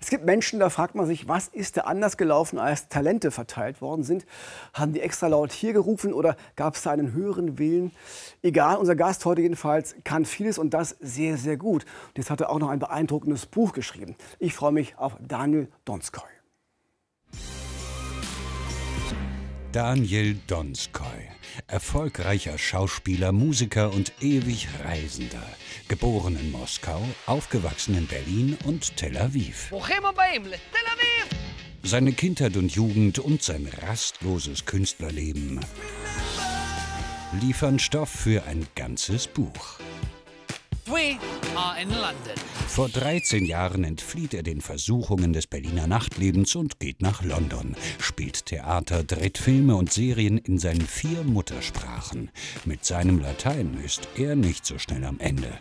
Es gibt Menschen, da fragt man sich, was ist da anders gelaufen, als Talente verteilt worden sind? Haben die extra laut hier gerufen oder gab es da einen höheren Willen? Egal, unser Gast heute jedenfalls kann vieles und das sehr, sehr gut. Und jetzt hat er auch noch ein beeindruckendes Buch geschrieben. Ich freue mich auf Daniel Donskoi. Daniel Donskoi. Erfolgreicher Schauspieler, Musiker und ewig Reisender. Geboren in Moskau, aufgewachsen in Berlin und Tel Aviv. Seine Kindheit und Jugend und sein rastloses Künstlerleben liefern Stoff für ein ganzes Buch. We are in London. Vor 13 Jahren entflieht er den Versuchungen des Berliner Nachtlebens und geht nach London, spielt Theater, dreht Filme und Serien in seinen 4 Muttersprachen. Mit seinem Latein ist er nicht so schnell am Ende.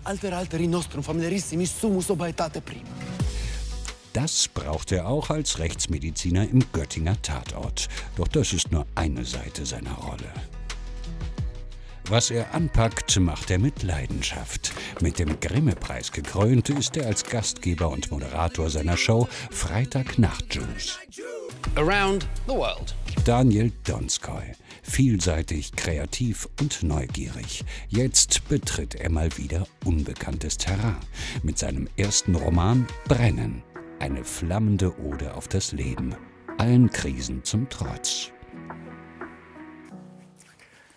Alteri nostrum familiarissimi sumus obaetate prim. Das braucht er auch als Rechtsmediziner im Göttinger Tatort. Doch das ist nur eine Seite seiner Rolle. Was er anpackt, macht er mit Leidenschaft. Mit dem Grimme-Preis gekrönt ist er als Gastgeber und Moderator seiner Show Freitagnacht-Juice. Around the world. Daniel Donskoi. Vielseitig, kreativ und neugierig. Jetzt betritt er mal wieder unbekanntes Terrain. Mit seinem ersten Roman Brennen. Eine flammende Ode auf das Leben. Allen Krisen zum Trotz.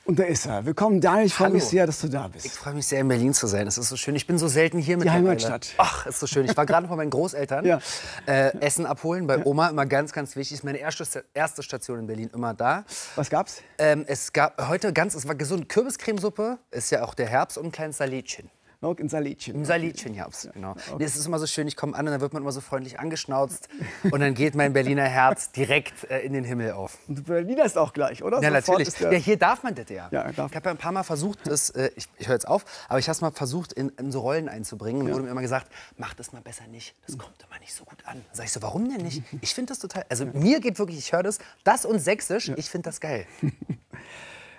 Und da ist er. Willkommen, Daniel. Ich freue mich sehr, dass du da bist. Ich freue mich sehr, in Berlin zu sein. Es ist so schön. Ich bin so selten hier mit die Heimatstadt. Ach, ist so schön. Ich war gerade von meinen Großeltern Ja. Essen abholen bei Oma. Immer ganz, ganz wichtig. Ist meine erste Station in Berlin, immer da. Was gab's? Es gab heute es war gesund Kürbiscremesuppe. Ist ja auch der Herbst und ein kleines Salätchen. Noch ein Salätchen. Ein Salätchen, ja, genau. Okay. Nee, es ist immer so schön, ich komme an und dann wird man immer so freundlich angeschnauzt und dann geht mein Berliner Herz direkt in den Himmel auf. Und du Berlinerst auch gleich, oder? Ja, Sofort natürlich. Ja, hier darf man das ja. Ja, ich habe ja ein paar Mal versucht, ich höre jetzt auf, aber ich habe es mal versucht, in so Rollen einzubringen. Und wurde mir immer gesagt, mach das mal besser nicht, das kommt immer nicht so gut an. Dann sag ich so, warum denn nicht? Ich finde das total, also mir geht wirklich, ich höre das und Sächsisch, ich finde das geil.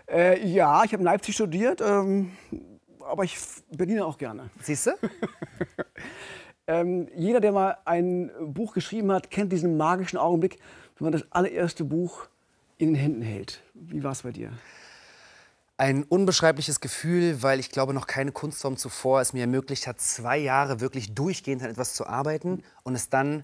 Ja, ich habe in Leipzig studiert. Aber ich Berliner auch gerne. Siehst du? Jeder, der mal ein Buch geschrieben hat, kennt diesen magischen Augenblick, wenn man das allererste Buch in den Händen hält. Wie war es bei dir? Ein unbeschreibliches Gefühl, weil ich glaube, noch keine Kunstform zuvor es mir ermöglicht hat, 2 Jahre wirklich durchgehend an etwas zu arbeiten und es dann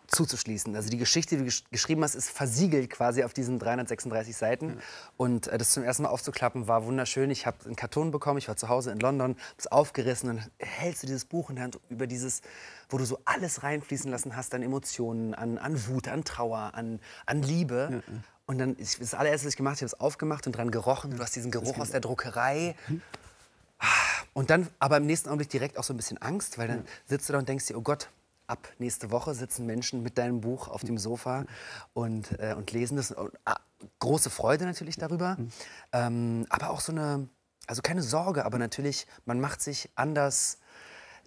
zuzuschließen. Also die Geschichte, die du geschrieben hast, ist versiegelt quasi auf diesen 336 Seiten. Ja. Und das zum ersten Mal aufzuklappen war wunderschön. Ich habe einen Karton bekommen, ich war zu Hause in London, habe es aufgerissen und dann hältst du dieses Buch in der Hand über dieses, wo du so alles reinfließen lassen hast, an Emotionen, an Wut, an Trauer, an Liebe. Ja, ja. Und dann, das allererste, was ich gemacht habe, ich habe es aufgemacht und dran gerochen. Du hast diesen Geruch aus der Druckerei. Und dann aber im nächsten Augenblick direkt auch so ein bisschen Angst, weil dann sitzt du da und denkst dir, oh Gott, ab nächste Woche sitzen Menschen mit deinem Buch auf dem Sofa und lesen das. Und, große Freude natürlich darüber, aber auch so eine, also keine Sorge, aber natürlich, man macht sich anders,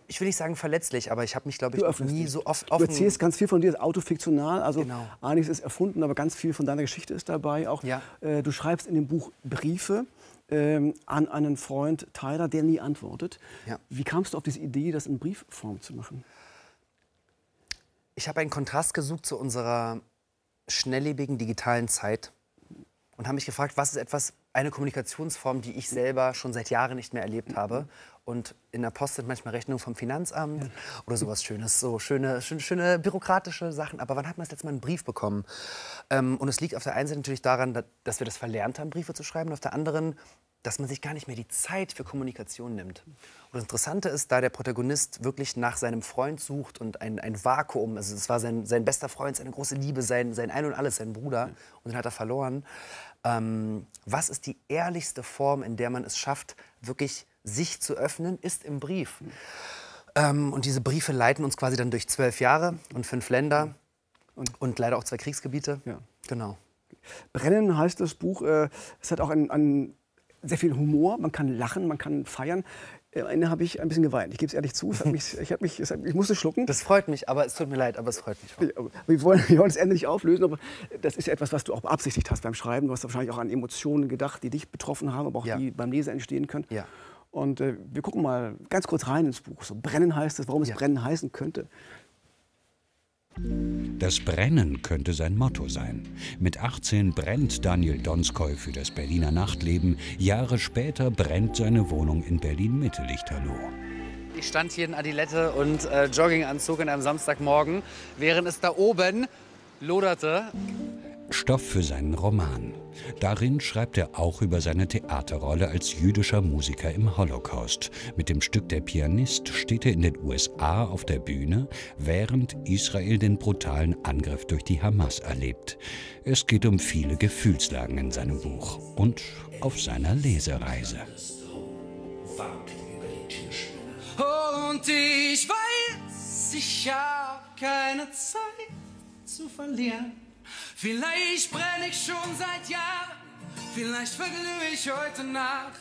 ich will nicht sagen verletzlich, aber ich habe mich, glaube ich, noch nie so oft offen... Du erzählst ganz viel von dir, ist autofiktional, also genau. Einiges ist erfunden, aber ganz viel von deiner Geschichte ist dabei. Auch, ja. Du schreibst in dem Buch Briefe an einen Freund, Tyler, der nie antwortet. Ja. Wie kamst du auf diese Idee, das in Briefform zu machen? Ich habe einen Kontrast gesucht zu unserer schnelllebigen digitalen Zeit und habe mich gefragt, was ist eine Kommunikationsform, die ich selber schon seit Jahren nicht mehr erlebt habe. Und in der Post sind manchmal Rechnungen vom Finanzamt oder sowas Schönes, so schöne bürokratische Sachen. Aber wann hat man das letzte Mal einen Brief bekommen? Und es liegt auf der einen Seite natürlich daran, dass wir das verlernt haben, Briefe zu schreiben, und auf der anderen, dass man sich gar nicht mehr die Zeit für Kommunikation nimmt. Und das Interessante ist, da der Protagonist wirklich nach seinem Freund sucht und ein Vakuum, also es war sein bester Freund, seine große Liebe, sein Ein und Alles, sein Bruder, und den hat er verloren. Was ist die ehrlichste Form, in der man es schafft, wirklich sich zu öffnen, ist im Brief. Und diese Briefe leiten uns quasi dann durch 12 Jahre und 5 Länder und leider auch 2 Kriegsgebiete. Ja. Genau. Brennen heißt das Buch. Es hat auch sehr viel Humor. Man kann lachen, man kann feiern. Am Ende habe ich ein bisschen geweint. Ich gebe es ehrlich zu. Ich musste schlucken. Das freut mich, aber es tut mir leid, aber es freut mich auch. Wir wollen das Ende nicht auflösen, aber das ist ja etwas, was du auch beabsichtigt hast beim Schreiben. Du hast wahrscheinlich auch an Emotionen gedacht, die dich betroffen haben, aber auch die beim Leser entstehen können. Ja. Und wir gucken mal ganz kurz rein ins Buch. So Brennen heißt es, warum es Brennen heißen könnte. Das Brennen könnte sein Motto sein. Mit 18 brennt Daniel Donskoi für das Berliner Nachtleben. Jahre später brennt seine Wohnung in Berlin-Mitte lichterloh. Ich stand hier in Adilette und Jogginganzug an einem Samstagmorgen, während es da oben loderte. Stoff für seinen Roman. Darin schreibt er auch über seine Theaterrolle als jüdischer Musiker im Holocaust. Mit dem Stück Der Pianist steht er in den USA auf der Bühne, während Israel den brutalen Angriff durch die Hamas erlebt. Es geht um viele Gefühlslagen in seinem Buch und auf seiner Lesereise. Und ich weiß, ich habe keine Zeit zu verlieren. Vielleicht brenne ich schon seit Jahren, vielleicht verglühe ich heute Nacht.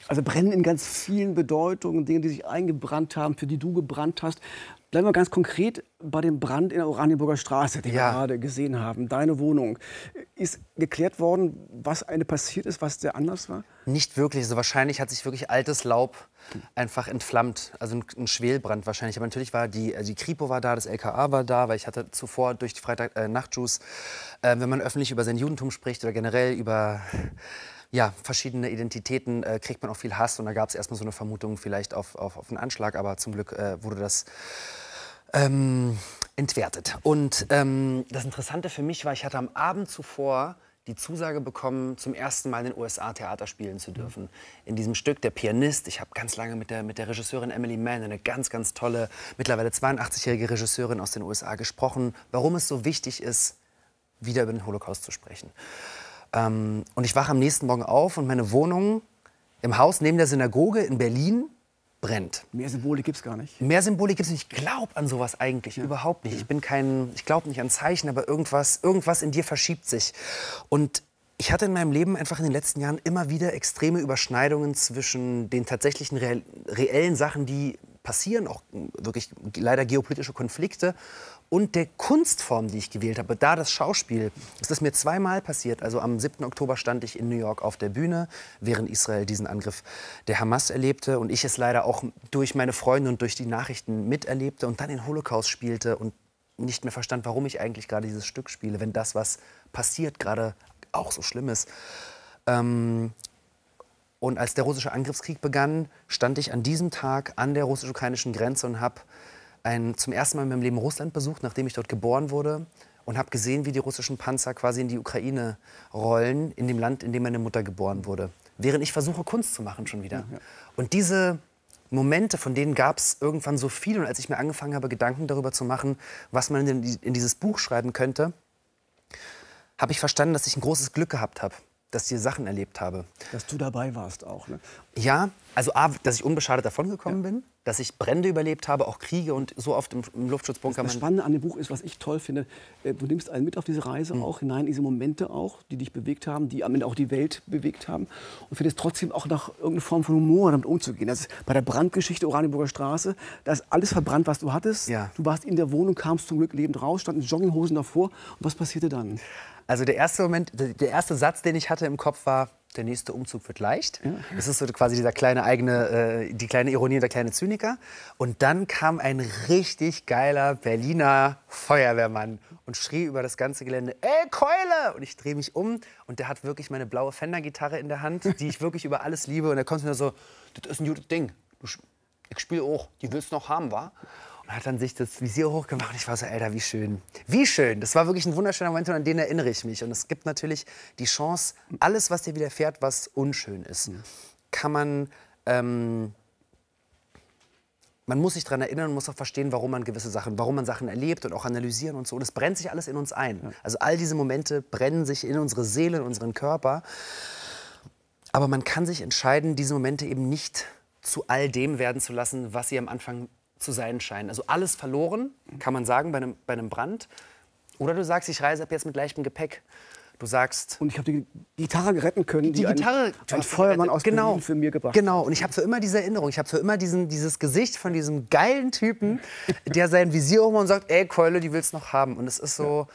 Also brennen in ganz vielen Bedeutungen, Dinge, die sich eingebrannt haben, für die du gebrannt hast. Bleiben wir ganz konkret bei dem Brand in der Oranienburger Straße, den wir gerade gesehen haben. Deine Wohnung. Ist geklärt worden, was eine passiert ist, was der Anlass war? Nicht wirklich. Also wahrscheinlich hat sich wirklich altes Laub einfach entflammt. Also ein Schwelbrand wahrscheinlich. Aber natürlich war die Kripo war da, das LKA war da, weil ich hatte zuvor durch die Freitag-Nachtjuice, wenn man öffentlich über sein Judentum spricht oder generell über verschiedene Identitäten, kriegt man auch viel Hass. Und da gab es erstmal so eine Vermutung vielleicht auf einen Anschlag. Aber zum Glück wurde das entwertet. Und das Interessante für mich war, ich hatte am Abend zuvor die Zusage bekommen, zum ersten Mal in den USA Theater spielen zu dürfen. In diesem Stück Der Pianist. Ich habe ganz lange mit der Regisseurin Emily Mann, eine ganz, ganz tolle, mittlerweile 82-jährige Regisseurin aus den USA, gesprochen, warum es so wichtig ist, wieder über den Holocaust zu sprechen. Und ich wache am nächsten Morgen auf und meine Wohnung im Haus neben der Synagoge in Berlin brennt. Mehr Symbolik gibt es gar nicht. Mehr Symbolik gibt es nicht. Ich glaube an sowas eigentlich überhaupt nicht. Ich glaube nicht an Zeichen, aber irgendwas in dir verschiebt sich. Und ich hatte in meinem Leben einfach in den letzten Jahren immer wieder extreme Überschneidungen zwischen den tatsächlichen reellen Sachen, die passieren, auch wirklich leider geopolitische Konflikte, und der Kunstform, die ich gewählt habe, da das Schauspiel. Das ist mir zweimal passiert. Also am 7. Oktober stand ich in New York auf der Bühne, während Israel diesen Angriff der Hamas erlebte und ich es leider auch durch meine Freunde und durch die Nachrichten miterlebte und dann den Holocaust spielte und nicht mehr verstand, warum ich eigentlich gerade dieses Stück spiele, wenn das, was passiert, gerade auch so schlimm ist. Und als der russische Angriffskrieg begann, stand ich an diesem Tag an der russisch-ukrainischen Grenze und habe zum ersten Mal in meinem Leben Russland besucht, nachdem ich dort geboren wurde, und habe gesehen, wie die russischen Panzer quasi in die Ukraine rollen, in dem Land, in dem meine Mutter geboren wurde. Während ich versuche, Kunst zu machen schon wieder. Und diese Momente, von denen gab es irgendwann so viel. Und als ich mir angefangen habe, Gedanken darüber zu machen, was man in dieses Buch schreiben könnte, habe ich verstanden, dass ich ein großes Glück gehabt habe, dass ich Sachen erlebt habe. Dass du dabei warst auch, ne? Ja, also dass ich unbeschadet davongekommen bin, dass ich Brände überlebt habe, auch Kriege und so oft im Luftschutzbunker. Das Spannende an dem Buch ist, was ich toll finde, du nimmst einen mit auf diese Reise auch hinein, diese Momente auch, die dich bewegt haben, die am Ende auch die Welt bewegt haben, und findest trotzdem auch nach irgendeiner Form von Humor damit umzugehen. Das ist bei der Brandgeschichte Oranienburger Straße, da ist alles verbrannt, was du hattest. Ja. Du warst in der Wohnung, kamst zum Glück lebend raus, standen Jogginghosen davor. Und was passierte dann? Also der erste Satz, den ich hatte im Kopf war: Der nächste Umzug wird leicht. Ja. Das ist so quasi dieser die kleine Ironie und der kleine Zyniker. Und dann kam ein richtig geiler Berliner Feuerwehrmann und schrie über das ganze Gelände: Ey, Keule! Und ich drehe mich um und der hat wirklich meine blaue Fender-Gitarre in der Hand, die ich wirklich über alles liebe. Und er kommt mir so: Das ist ein gutes Ding. Ich spiele auch. Die willst du noch haben, wa? Und hat dann sich das Visier hochgemacht und ich war so: Alter, wie schön. Wie schön. Das war wirklich ein wunderschöner Moment und an den erinnere ich mich. Und es gibt natürlich die Chance, alles, was dir widerfährt, was unschön ist, kann man muss sich daran erinnern und muss auch verstehen, warum man Sachen erlebt und auch analysieren und so. Und es brennt sich alles in uns ein. Ja. Also all diese Momente brennen sich in unsere Seele, in unseren Körper. Aber man kann sich entscheiden, diese Momente eben nicht zu all dem werden zu lassen, was sie am Anfang zu sein scheinen. Also alles verloren, kann man sagen, bei einem Brand. Oder du sagst, ich reise ab jetzt mit leichtem Gepäck. Du sagst... Und ich habe die Gitarre retten können, die ein Feuermann aus Berlin für mir gebracht hat. Genau, und ich habe für immer diese Erinnerung. Ich habe für immer dieses Gesicht von diesem geilen Typen, der sein Visier hochmacht und sagt: Ey, Keule, die willst noch haben. Und es ist so,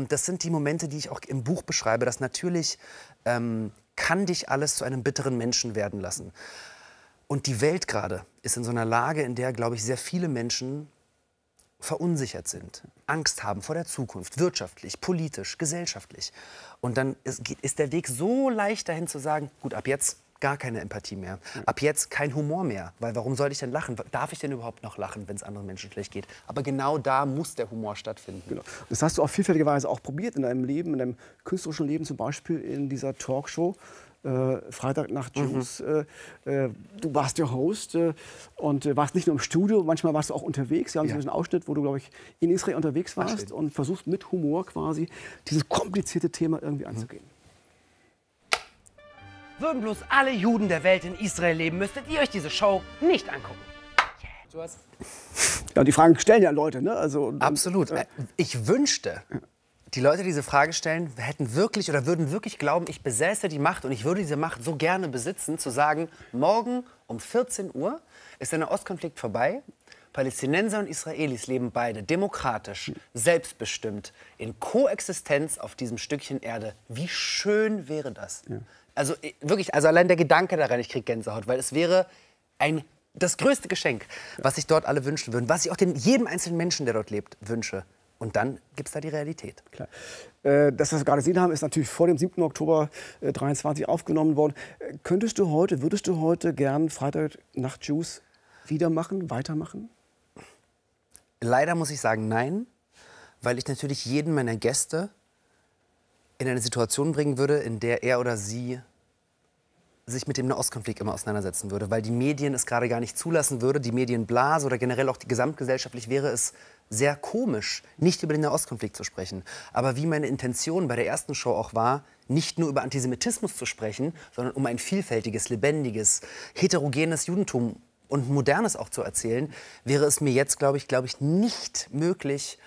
das sind die Momente, die ich auch im Buch beschreibe, dass natürlich kann dich alles zu einem bitteren Menschen werden lassen. Und die Welt gerade ist in so einer Lage, in der, glaube ich, sehr viele Menschen verunsichert sind, Angst haben vor der Zukunft, wirtschaftlich, politisch, gesellschaftlich. Und dann ist der Weg so leicht dahin zu sagen, gut, ab jetzt gar keine Empathie mehr, ab jetzt kein Humor mehr, weil warum soll ich denn lachen? Darf ich denn überhaupt noch lachen, wenn es anderen Menschen schlecht geht? Aber genau da muss der Humor stattfinden. Genau. Das hast du auf vielfältige Weise auch probiert in deinem Leben, in deinem künstlerischen Leben, zum Beispiel in dieser Talkshow. Freitag nach Juice. Du warst der Host und warst nicht nur im Studio, manchmal warst du auch unterwegs. Wir haben so einen Ausschnitt, wo du, glaube ich, in Israel unterwegs warst und versuchst mit Humor quasi dieses komplizierte Thema irgendwie anzugehen. Würden bloß alle Juden der Welt in Israel leben, müsstet ihr euch diese Show nicht angucken. Ja, und die Fragen stellen ja Leute, ne? Also, Absolut. Ich wünschte, die Leute, die diese Frage stellen, hätten wirklich oder würden wirklich glauben, ich besäße die Macht und ich würde diese Macht so gerne besitzen, zu sagen, morgen um 14 Uhr ist der Nahostkonflikt vorbei. Palästinenser und Israelis leben beide demokratisch, selbstbestimmt, in Koexistenz auf diesem Stückchen Erde. Wie schön wäre das? Ja. Also wirklich, also allein der Gedanke daran, ich kriege Gänsehaut, weil es wäre das größte Geschenk, was sich dort alle wünschen würden, was ich auch jedem einzelnen Menschen, der dort lebt, wünsche. Und dann gibt es da die Realität. Klar. Das, was wir gerade gesehen haben, ist natürlich vor dem 7. Oktober 23 aufgenommen worden. Würdest du heute gern Freitag nach Juice wieder machen, weitermachen? Leider muss ich sagen, nein, weil ich natürlich jeden meiner Gäste in eine Situation bringen würde, in der er oder sie sich mit dem Nahostkonflikt immer auseinandersetzen würde, weil die Medien es gerade gar nicht zulassen würde, die Medienblase oder generell auch gesamtgesellschaftlich wäre es sehr komisch, nicht über den Nahostkonflikt zu sprechen. Aber wie meine Intention bei der ersten Show auch war, nicht nur über Antisemitismus zu sprechen, sondern um ein vielfältiges, lebendiges, heterogenes Judentum und Modernes auch zu erzählen, wäre es mir jetzt, glaube ich, nicht möglich,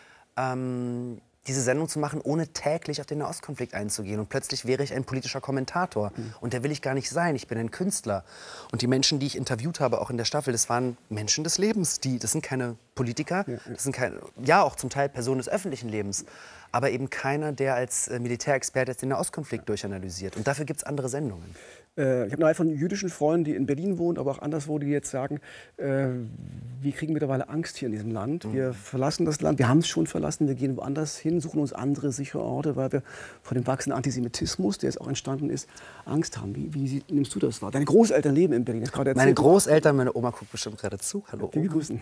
diese Sendung zu machen, ohne täglich auf den Nahostkonflikt einzugehen. Und plötzlich wäre ich ein politischer Kommentator. Und der will ich gar nicht sein. Ich bin ein Künstler. Und die Menschen, die ich interviewt habe, auch in der Staffel, das waren Menschen des Lebens. Das sind keine Politiker, das sind auch zum Teil Personen des öffentlichen Lebens. Aber eben keiner, der als Militärexperte jetzt den Nahostkonflikt durchanalysiert. Und dafür gibt es andere Sendungen. Ich habe eine Reihe von jüdischen Freunden, die in Berlin wohnen, aber auch anderswo, die jetzt sagen, wir kriegen mittlerweile Angst hier in diesem Land. Wir verlassen das Land, wir haben es schon verlassen, wir gehen woanders hin, suchen uns andere sichere Orte, weil wir vor dem wachsenden Antisemitismus, der jetzt auch entstanden ist, Angst haben. Wie nimmst du das wahr? Deine Großeltern leben in Berlin. Meine Großeltern, meine Oma guckt bestimmt gerade zu. Hallo Oma. Wie grüßen.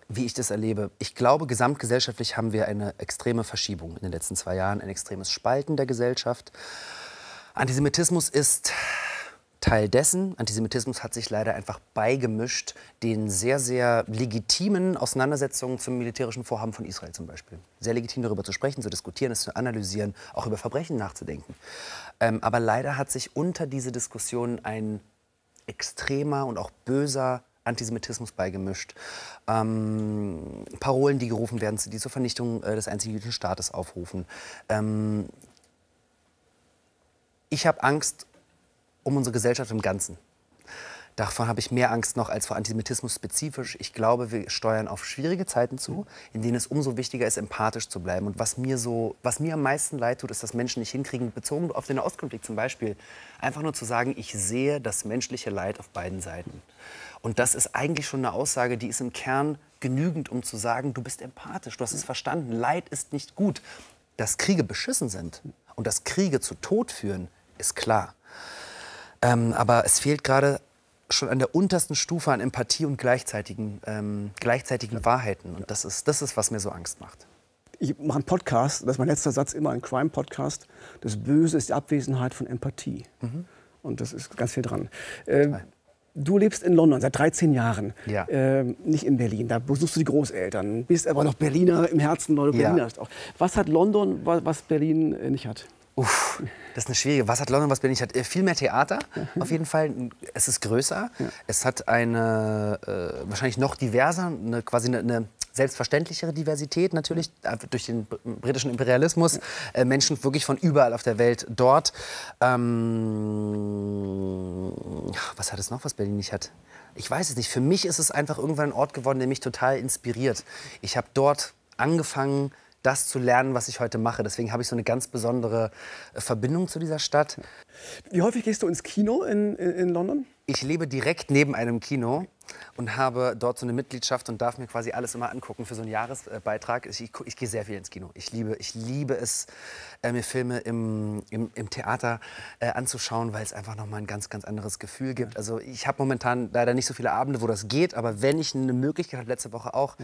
Wie ich das erlebe. Ich glaube, gesamtgesellschaftlich haben wir eine extreme Verschiebung in den letzten 2 Jahren, ein extremes Spalten der Gesellschaft. Antisemitismus ist Teil dessen. Antisemitismus hat sich leider einfach beigemischt den sehr, sehr legitimen Auseinandersetzungen zum militärischen Vorhaben von Israel zum Beispiel. Sehr legitim darüber zu sprechen, zu diskutieren, es zu analysieren, auch über Verbrechen nachzudenken. Aber leider hat sich unter diese Diskussion ein extremer und auch böser Antisemitismus beigemischt. Parolen, die gerufen werden, die zur Vernichtung des einzigen jüdischen Staates aufrufen. Ich habe Angst um unsere Gesellschaft im Ganzen. Davon habe ich mehr Angst noch als vor Antisemitismus spezifisch. Ich glaube, wir steuern auf schwierige Zeiten zu, in denen es umso wichtiger ist, empathisch zu bleiben. Und was mir am meisten leid tut, ist, dass Menschen nicht hinkriegen, bezogen auf den Nahostkonflikt zum Beispiel, einfach nur zu sagen, ich sehe das menschliche Leid auf beiden Seiten. Und das ist eigentlich schon eine Aussage, die ist im Kern genügend, um zu sagen, du bist empathisch, du hast es verstanden, Leid ist nicht gut. Dass Kriege beschissen sind und dass Kriege zu Tod führen, ist klar. Aber es fehlt gerade schon an der untersten Stufe an Empathie und gleichzeitigen Wahrheiten. Und das ist, was mir so Angst macht. Ich mache einen Podcast, das ist mein letzter Satz immer, ein Crime-Podcast. Das Böse ist die Abwesenheit von Empathie. Und das ist ganz viel dran. Du lebst in London seit 13 Jahren, Ja. nicht in Berlin. Da besuchst du die Großeltern, bist aber noch Berliner im Herzen, weil du Berliner hast auch. Was hat London, was Berlin nicht hat? Das ist eine schwierige. Was hat London, was Berlin nicht hat? Viel mehr Theater, auf jeden Fall. Es ist größer. Es hat eine wahrscheinlich noch diverser, quasi eine selbstverständlichere Diversität natürlich, durch den britischen Imperialismus. Menschen wirklich von überall auf der Welt dort. Was hat es noch, was Berlin nicht hat? Ich weiß es nicht. Für mich ist es einfach irgendwann ein Ort geworden, der mich total inspiriert. Ich habe dort angefangen, das zu lernen, was ich heute mache. Deswegen habe ich so eine ganz besondere Verbindung zu dieser Stadt. Wie häufig gehst du ins Kino in London? Ich lebe direkt neben einem Kino und habe dort so eine Mitgliedschaft und darf mir quasi alles immer angucken für so einen Jahresbeitrag. Ich gehe sehr viel ins Kino. Ich liebe es, mir Filme im Theater anzuschauen, weil es einfach noch mal ein ganz, ganz anderes Gefühl gibt. Also ich habe momentan leider nicht so viele Abende, wo das geht, aber wenn ich eine Möglichkeit habe, letzte Woche auch,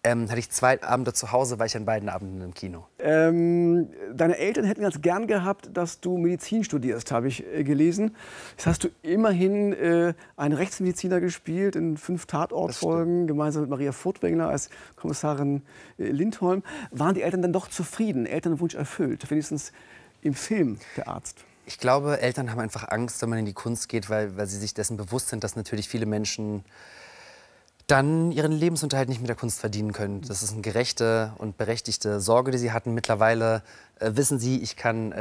hatte ich 2 Abende zu Hause, war ich an beiden Abenden im Kino. Deine Eltern hätten ganz gern gehabt, dass du Medizin studierst, habe ich gelesen. Jetzt hast du immerhin einen Rechtsmediziner gespielt in 5 Tatortfolgen, gemeinsam mit Maria Furtwängler als Kommissarin Lindholm. Waren die Eltern dann doch zufrieden, Elternwunsch erfüllt, wenigstens im Film der Arzt? Ich glaube, Eltern haben einfach Angst, wenn man in die Kunst geht, weil sie sich dessen bewusst sind, dass natürlich viele Menschen dann ihren Lebensunterhalt nicht mit der Kunst verdienen können. Das ist eine gerechte und berechtigte Sorge, die sie hatten. Mittlerweile wissen sie, ich kann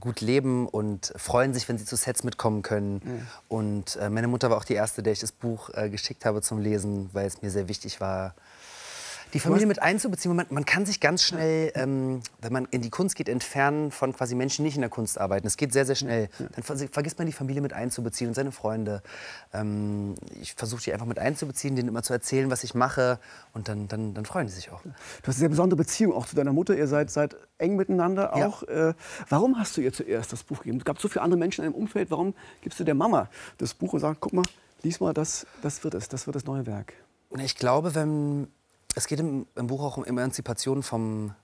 gut leben und freuen sich, wenn sie zu Sets mitkommen können. Und meine Mutter war auch die erste, der ich das Buch geschickt habe zum Lesen, weil es mir sehr wichtig war, die Familie mit einzubeziehen. Man kann sich ganz schnell, wenn man in die Kunst geht, entfernen von quasi Menschen, die nicht in der Kunst arbeiten. Es geht sehr, sehr schnell. Dann vergisst man die Familie mit einzubeziehen und seine Freunde. Ich versuche die einfach mit einzubeziehen, denen immer zu erzählen, was ich mache. Und dann freuen die sich auch. Du hast eine sehr besondere Beziehung auch zu deiner Mutter. Ihr seid eng miteinander auch. Ja. Warum hast du ihr zuerst das Buch gegeben? Es gab so viele andere Menschen in deinem Umfeld. Warum gibst du der Mama das Buch und sagst, guck mal, lies mal, das wird das neue Werk? Ich glaube, es geht im Buch auch um Emanzipation vom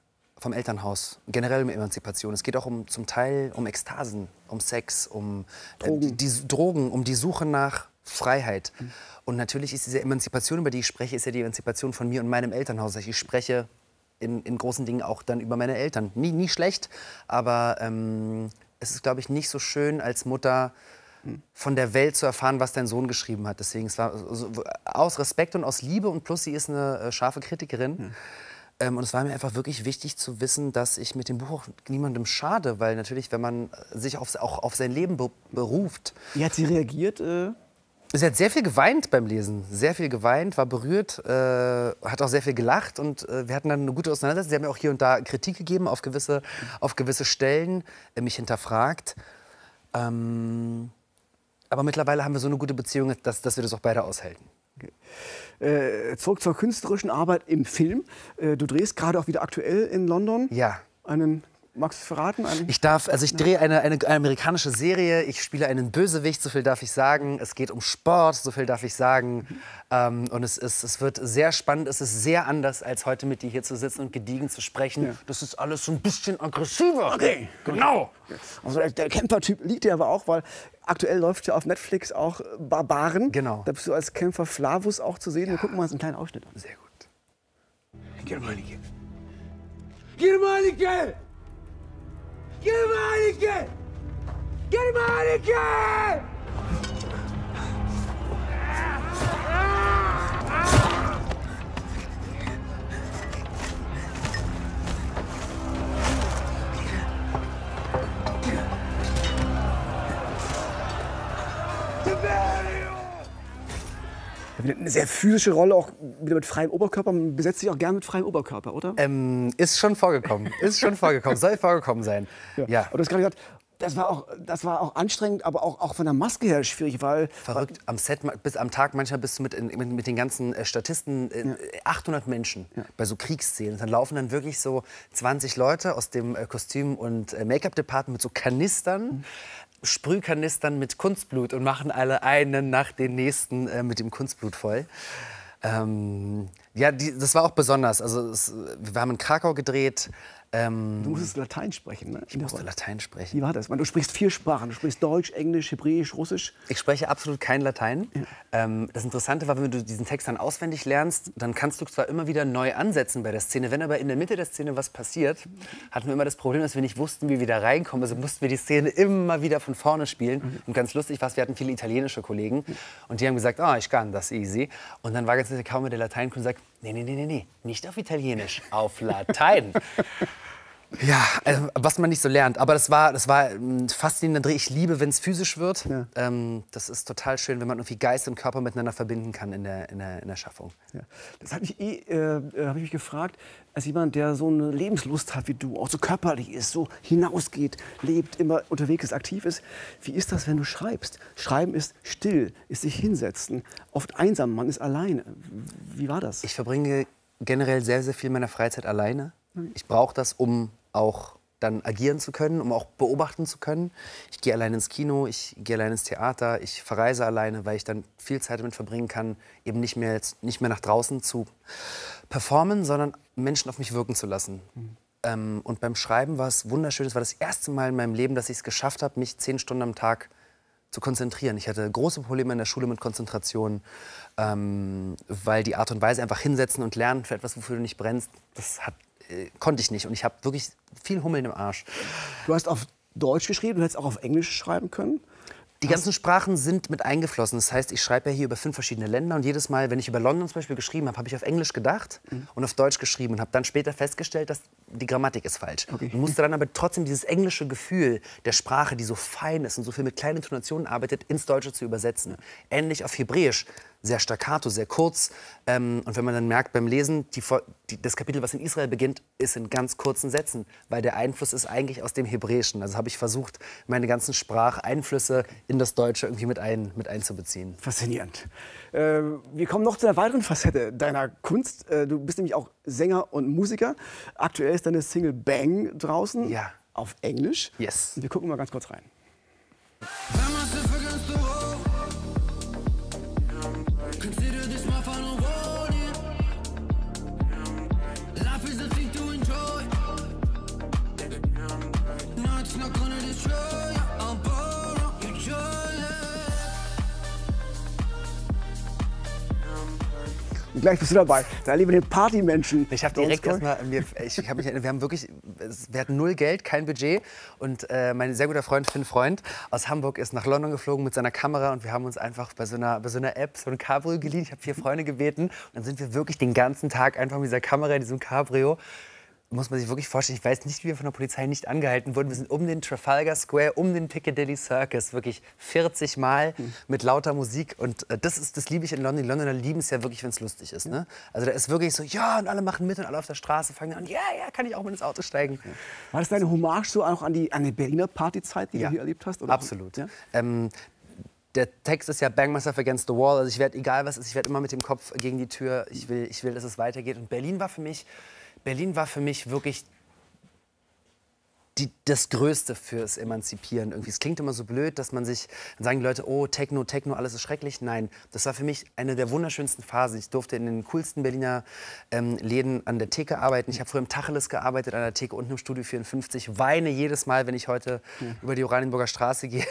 Elternhaus, generell um Emanzipation. Es geht auch zum Teil um Ekstasen, um Sex, um Drogen, um die Suche nach Freiheit. Und natürlich ist diese Emanzipation, über die ich spreche, ist ja die Emanzipation von mir und meinem Elternhaus. Ich spreche in großen Dingen auch dann über meine Eltern. Nie schlecht, aber es ist, glaube ich, nicht so schön als Mutter, von der Welt zu erfahren, was dein Sohn geschrieben hat. Deswegen, es war aus Respekt und aus Liebe und plus sie ist eine scharfe Kritikerin. Und es war mir einfach wirklich wichtig zu wissen, dass ich mit dem Buch auch niemandem schade, weil natürlich, wenn man sich auch auf sein Leben beruft. Wie hat sie reagiert? Sie hat sehr viel geweint beim Lesen, sehr viel geweint, war berührt, hat auch sehr viel gelacht und wir hatten dann eine gute Auseinandersetzung. Sie haben mir auch hier und da Kritik gegeben auf gewisse Stellen, mich hinterfragt. Aber mittlerweile haben wir so eine gute Beziehung, dass wir das auch beide aushalten. Okay. Zurück zur künstlerischen Arbeit im Film. Du drehst gerade auch wieder aktuell in London. Ja. Magst du es verraten? Ich drehe eine amerikanische Serie. Ich spiele einen Bösewicht, so viel darf ich sagen. Es geht um Sport, so viel darf ich sagen. Und es wird sehr spannend. Es ist sehr anders, als heute mit dir hier zu sitzen und gediegen zu sprechen. Ja. Das ist alles so ein bisschen aggressiver. Okay. Genau. Also der Kämpfertyp liegt dir aber auch, weil aktuell läuft ja auf Netflix auch Barbaren. Genau. Da bist du als Kämpfer Flavus auch zu sehen. Ja. Wir gucken mal uns einen kleinen Ausschnitt an. Sehr gut. Germanike! Germanike! Germanike! Germanike! Eine sehr physische Rolle, auch wieder mit freiem Oberkörper. Man besetzt sich auch gerne mit freiem Oberkörper, oder? Ist schon vorgekommen. Soll vorgekommen sein. Ja. Aber du hast gerade gesagt, das war auch anstrengend, aber auch von der Maske her schwierig, weil... Verrückt. Am Set, am Tag manchmal bist du mit den ganzen Statisten 800 Menschen bei so Kriegsszenen. Dann laufen dann wirklich so 20 Leute aus dem Kostüm- und Make-up-Department mit so Kanistern, Sprühkanistern mit Kunstblut und machen alle einen nach den nächsten mit dem Kunstblut voll. Das war auch besonders. Also wir haben in Krakau gedreht. Du musstest Latein sprechen, ne? Ich musste Latein sprechen. Wie war das? Du sprichst 4 Sprachen. Du sprichst Deutsch, Englisch, Hebräisch, Russisch. Ich spreche absolut kein Latein. Ja. Das Interessante war, wenn du diesen Text dann auswendig lernst, dann kannst du zwar immer wieder neu ansetzen bei der Szene. Wenn aber in der Mitte der Szene was passiert, hatten wir immer das Problem, dass wir nicht wussten, wie wir da reinkommen. Also mussten wir die Szene immer wieder von vorne spielen. Und ganz lustig war es, wir hatten viele italienische Kollegen. Und die haben gesagt, ich kann das easy. Und dann war ganz lustig, kaum mit der Latein und sagt, nee, nicht auf Italienisch, auf Latein. Ja, also, was man nicht so lernt. Aber das war ein faszinierender Dreh. Ich liebe, wenn es physisch wird. Ja. Das ist total schön, wenn man irgendwie Geist und Körper miteinander verbinden kann in der Schaffung. Ja. Das hat mich hab ich mich gefragt, als jemand, der so eine Lebenslust hat wie du, auch so körperlich ist, so hinausgeht, lebt, immer unterwegs ist, aktiv ist. Wie ist das, wenn du schreibst? Schreiben ist still, ist sich hinsetzen, oft einsam, man ist alleine. Wie war das? Ich verbringe generell sehr, sehr viel meiner Freizeit alleine. Ich brauche das, um auch dann agieren zu können, um auch beobachten zu können. Ich gehe allein ins Kino, ich gehe allein ins Theater, ich verreise alleine, weil ich dann viel Zeit damit verbringen kann, eben nicht mehr nach draußen zu performen, sondern Menschen auf mich wirken zu lassen. Und beim Schreiben war es wunderschön. Es war das erste Mal in meinem Leben, dass ich es geschafft habe, mich 10 Stunden am Tag zu konzentrieren. Ich hatte große Probleme in der Schule mit Konzentration, weil die Art und Weise, einfach hinsetzen und lernen für etwas, wofür du nicht brennst, konnte ich nicht. Und ich habe wirklich viel Hummeln im Arsch. Du hast auf Deutsch geschrieben, du hättest auch auf Englisch schreiben können. Die ganzen Sprachen sind mit eingeflossen. Das heißt, ich schreibe ja hier über 5 verschiedene Länder. Und jedes Mal, wenn ich über London zum Beispiel geschrieben habe, habe ich auf Englisch gedacht und auf Deutsch geschrieben. Und habe dann später festgestellt, dass die Grammatik ist falsch. Okay. Und musste dann aber trotzdem dieses englische Gefühl der Sprache, die so fein ist und so viel mit kleinen Intonationen arbeitet, ins Deutsche zu übersetzen. Ähnlich auf Hebräisch. Sehr staccato, sehr kurz. Und wenn man dann merkt beim Lesen, das Kapitel, was in Israel beginnt, ist in ganz kurzen Sätzen. Weil der Einfluss ist eigentlich aus dem Hebräischen. Also habe ich versucht, meine ganzen Spracheinflüsse in das Deutsche irgendwie mit einzubeziehen. Faszinierend. Wir kommen noch zu einer weiteren Facette deiner Kunst. Du bist nämlich auch Sänger und Musiker. Aktuell ist deine Single Bang draußen. Ja. Auf Englisch. Yes. Und wir gucken mal ganz kurz rein. Consider this my final warning. Life is a thing to enjoy. No, it's not gonna destroy you. I'll borrow your joy. Und gleich bist du dabei. Da erleben wir den Partymenschen. Ich habe direkt erstmal, wir hatten 0 Geld, kein Budget und mein sehr guter Freund Finn Freund aus Hamburg ist nach London geflogen mit seiner Kamera und wir haben uns einfach bei so einer App so ein Cabrio geliehen. Ich habe 4 Freunde gebeten und dann sind wir wirklich den ganzen Tag einfach mit dieser Kamera in diesem Cabrio. Muss man sich wirklich vorstellen, ich weiß nicht, wie wir von der Polizei nicht angehalten wurden. Wir sind um den Trafalgar Square, um den Piccadilly Circus, wirklich 40 Mal mit lauter Musik. Und das liebe ich in London. Die Londoner lieben es ja wirklich, wenn es lustig ist. Ne? Also da ist wirklich so, ja, und alle machen mit und alle auf der Straße fangen an, ja, kann ich auch mit ins Auto steigen. War das deine Hommage so auch an die Berliner Partyzeit, die du hier erlebt hast? Oder? Absolut. Ja? Der Text ist ja Bang myself against the wall. Also ich werde, egal was ist, ich werde immer mit dem Kopf gegen die Tür. Ich will, dass es weitergeht. Und Berlin war für mich wirklich das Größte fürs Emanzipieren. Irgendwie. Es klingt immer so blöd, dass man sich, dann sagen die Leute, oh, Techno, alles ist schrecklich. Nein, das war für mich eine der wunderschönsten Phasen. Ich durfte in den coolsten Berliner Läden an der Theke arbeiten. Ich habe früher im Tacheles gearbeitet, an der Theke unten im Studio 54. Weine jedes Mal, wenn ich heute über die Oranienburger Straße gehe,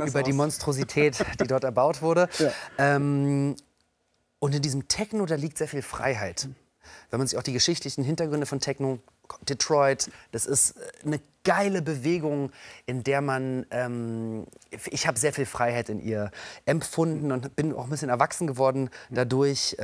über die Monstrosität, die dort erbaut wurde. Ja. Und in diesem Techno, da liegt sehr viel Freiheit. Wenn man sich auch die geschichtlichen Hintergründe von Techno, Detroit, das ist eine geile Bewegung, in der man, ich habe sehr viel Freiheit in ihr empfunden und bin auch ein bisschen erwachsen geworden dadurch.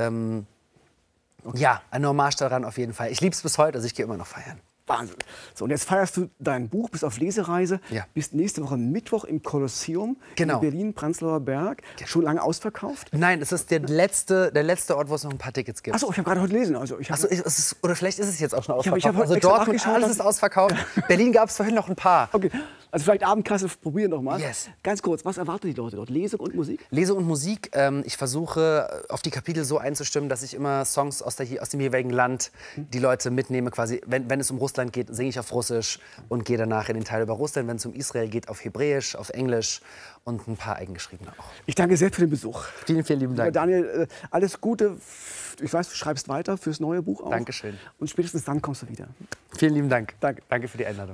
Ja, eine Hommage daran auf jeden Fall. Ich liebe es bis heute, also ich gehe immer noch feiern. Wahnsinn. So, und jetzt feierst du dein Buch, bist auf Lesereise, bist nächste Woche Mittwoch im Kolosseum in Berlin, Prenzlauer Berg. Schon lange ausverkauft? Nein, es ist der letzte Ort, wo es noch ein paar Tickets gibt. Achso, ich habe gerade heute gelesen. Also oder vielleicht ist es jetzt auch schon ausverkauft. Ich hab also Dortmund, alles ist ausverkauft. Berlin gab es vorhin noch ein paar. Okay, also vielleicht Abendkasse, probieren noch mal. Yes. Ganz kurz, was erwarten die Leute dort? Lesung und Musik? Lesung und Musik. Ich versuche, auf die Kapitel so einzustimmen, dass ich immer Songs aus dem jeweiligen Land die Leute mitnehme. Quasi, wenn es um Russland geht, singe ich auf Russisch und gehe danach in den Teil über Russland. Wenn es um Israel geht, auf Hebräisch, auf Englisch und ein paar eigengeschriebene auch. Ich danke sehr für den Besuch. Vielen, vielen lieben Dank. Daniel, alles Gute. Ich weiß, du schreibst weiter fürs neue Buch auch. Dankeschön. Und spätestens dann kommst du wieder. Vielen lieben Dank. Danke. Danke für die Einladung.